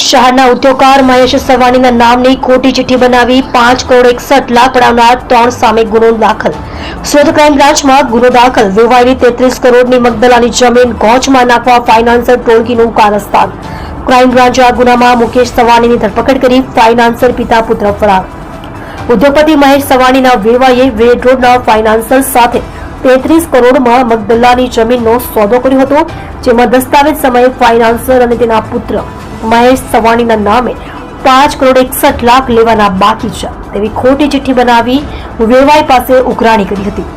શહેરના ઉદ્યોગકાર મહેશ સવાણીના નામની ખોટી ચિઠ્ઠી બનાવી 5 કરોડ 61 લાખ પડાવનાર 3 સામે ગુનો દાખલ. સુરત ક્રાઇમ બ્રાન્ચમાં ગુનો દાખલ. વેવાયેલી 33 કરોડની મગદલાની જમીન ગોચમાં નાખવા ફાઇનાન્સર ટોળકીનું કારસ્તાન. ક્રાઇમ બ્રાન્ચે આ ગુનામાં મુકેશ સવાણીની ધરપકડ કરી. ફાઇનાન્સર પિતા પુત્ર ફરાર. ઉદ્યોગપતિ મહેશ સવાણીના વેવાઈએ વેડ રોડના ફાઇનાન્સર સાથે 33 કરોડમાં મગદલાની જમીનનો સોદો કર્યો હતો, જેમાં દસ્તાવેજ સમયે ફાઇનાન્સર અને તેના પુત્ર મહેશ સવાણીના નામે 5 કરોડ 61 લાખ લેવાના બાકી છે તેવી ખોટી ચિઠ્ઠી બનાવી વેવાઈ પાસે ઉઘરાણી કરી હતી.